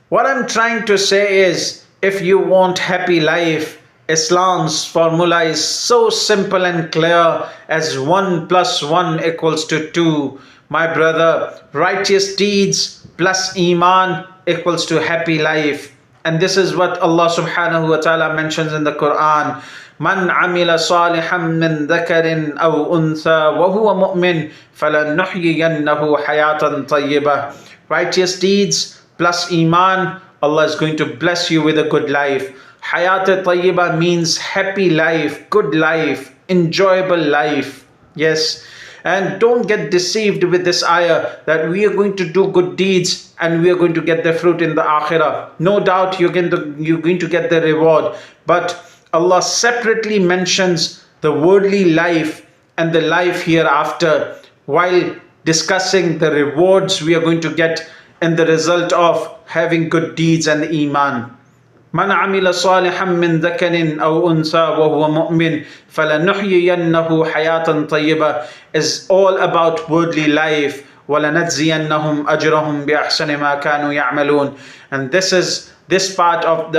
What I'm trying to say is, if you want happy life, Islam's formula is so simple and clear as 1 plus 1 equals to 2. My brother, righteous deeds plus Iman equals to happy life. And this is what Allah subhanahu wa ta'ala mentions in the Quran. من عمل صالحا من ذكر أو أنثى وهو مؤمن فلنحيينه حياة طيبة. Righteous deeds plus Iman, Allah is going to bless you with a good life. Hayat Tayyiba means happy life, good life, enjoyable life. Yes. And don't get deceived with this ayah that we are going to do good deeds and we are going to get the fruit in the akhirah. No doubt you're going to get the reward. But Allah separately mentions the worldly life and the life hereafter while discussing the rewards we are going to get in the result of having good deeds and Iman. من عمل صالحا من ذكر أو أنثى وهو مؤمن فلنحيينه حياة طيبة is all about worldly life. ولنجزينهم أجرهم بأحسن ما كانوا يعملون. And this part of the